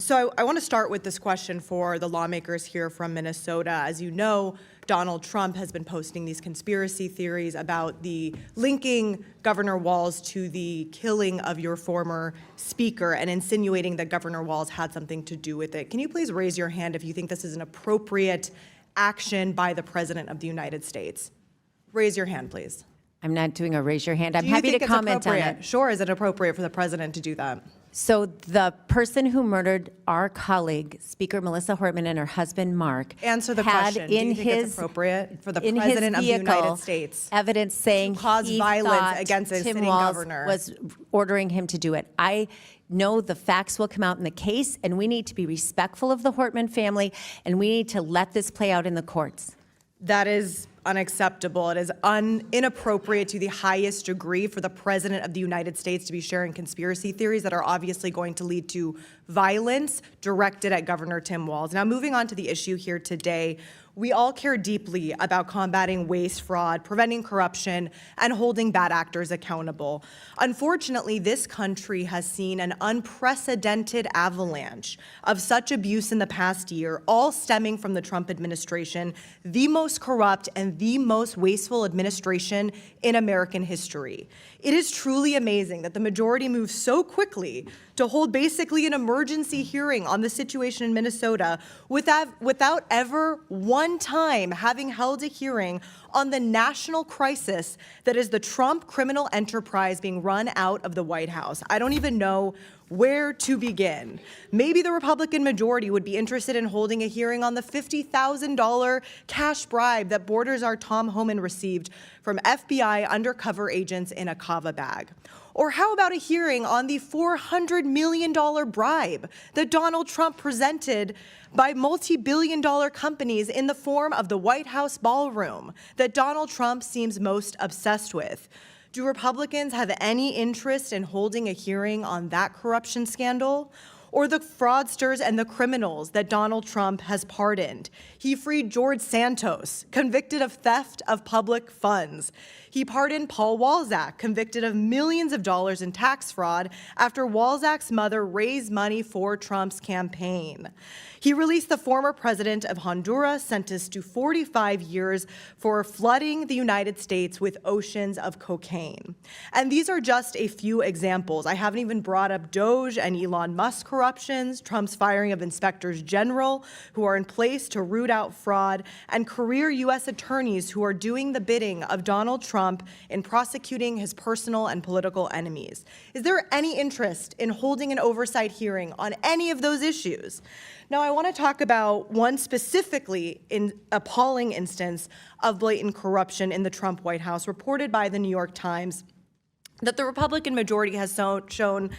So I want to start with this question for the lawmakers here from Minnesota. As you know, Donald Trump has been posting these conspiracy theories about the linking Governor Walz to the killing of your former speaker and insinuating that Governor Walz had something to do with it. Can you please raise your hand if you think this is an appropriate action by the President of the United States? Raise your hand, please. I'm not doing a raise your hand. I'm happy to comment on it. Sure, is it appropriate for the President to do that? So the person who murdered our colleague, Speaker Melissa Hortman, and her husband, Mark, answer the question. Do you think it's appropriate for the President of the United States evidence saying cause violence against a sitting governor was ordering him to do it? I know the facts will come out in the case, and we need to be respectful of the Hortman family, and we need to let this play out in the courts. That is unacceptable. It is inappropriate to the highest degree for the President of the United States to be sharing conspiracy theories that are obviously going to lead to violence directed at Governor Tim Walz. Now, moving on to the issue here today, we all care deeply about combating waste, fraud, preventing corruption, and holding bad actors accountable. Unfortunately, this country has seen an unprecedented avalanche of such abuse in the past year, all stemming from the Trump administration, the most corrupt and the most wasteful administration in American history. It is truly amazing that the majority moved so quickly to hold basically an emergency hearing on the situation in Minnesota without ever one time having held a hearing on the national crisis that is the Trump criminal enterprise being run out of the White House. I don't even know where to begin. Maybe the Republican majority would be interested in holding a hearing on the $50,000 cash bribe that border czar Tom Homan received from FBI undercover agents in a kava bag. Or how about a hearing on the $400 million bribe that Donald Trump presented by multi-billion-dollar companies in the form of the White House ballroom that Donald Trump seems most obsessed with? Do Republicans have any interest in holding a hearing on that corruption scandal? Or the fraudsters and the criminals that Donald Trump has pardoned? He freed George Santos, convicted of theft of public funds. He pardoned Paul Walzak, convicted of millions of dollars in tax fraud after Walzak's mother raised money for Trump's campaign. He released the former president of Honduras, sentenced to 45 years for flooding the United States with oceans of cocaine. And these are just a few examples. I haven't even brought up Doge and Elon Musk corruptions, Trump's firing of inspectors general who are in place to root out fraud, and career U.S. attorneys who are doing the bidding of Donald Trump in prosecuting his personal and political enemies. Is there any interest in holding an oversight hearing on any of those issues? Now, I want to talk about one specifically appalling instance of blatant corruption in the Trump White House, reported by the New York Times, that the Republican majority has shown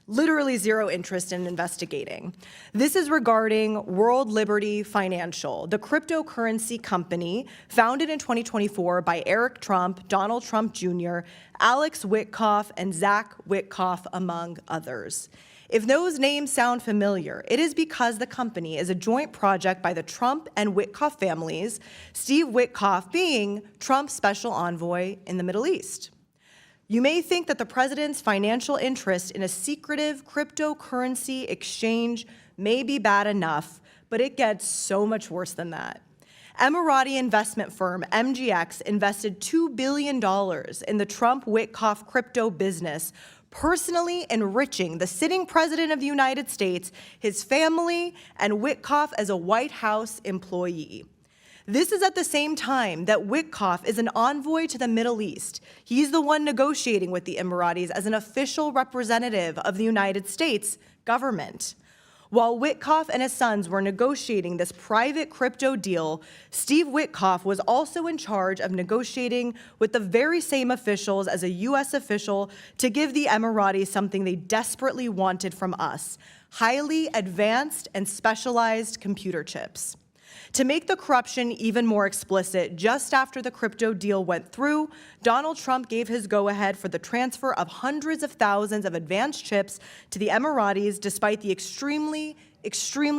literally zero interest in investigating. This is regarding World Liberty Financial, the cryptocurrency company founded in 2024 by Eric Trump, Donald Trump Jr., Alex Witkoff, and Zach Witkoff, among others. If those names sound familiar, it is because the company is a joint project by the Trump and Witkoff families, Steve Witkoff being Trump's special envoy in the Middle East. You may think that the president's financial interest in a secretive cryptocurrency exchange may be bad enough, but it gets so much worse than that. Emirati investment firm MGX invested $2 billion in the Trump-Witkoff crypto business, personally enriching the sitting president of the United States, his family, and Witkoff as a White House employee. This is at the same time that Witkoff is an envoy to the Middle East. He's the one negotiating with the Emiratis as an official representative of the United States government. While Witkoff and his sons were negotiating this private crypto deal, Steve Witkoff was also in charge of negotiating with the very same officials as a U.S. official to give the Emiratis something they desperately wanted from us: highly advanced and specialized computer chips. To make the corruption even more explicit, just after the crypto deal went through, Donald Trump gave his go-ahead for the transfer of hundreds of thousands of advanced chips to the Emiratis, despite the extremely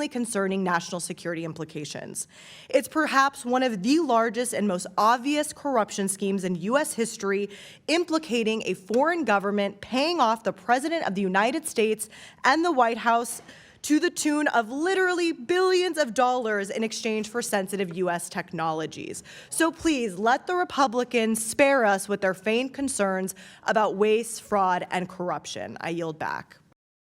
concerning national security implications. It's perhaps one of the largest and most obvious corruption schemes in U.S. history, implicating a foreign government paying off the President of the United States and the White House to the tune of literally billions of dollars in exchange for sensitive U.S. technologies. So please let the Republicans spare us with their feigned concerns about waste, fraud, and corruption. I yield back.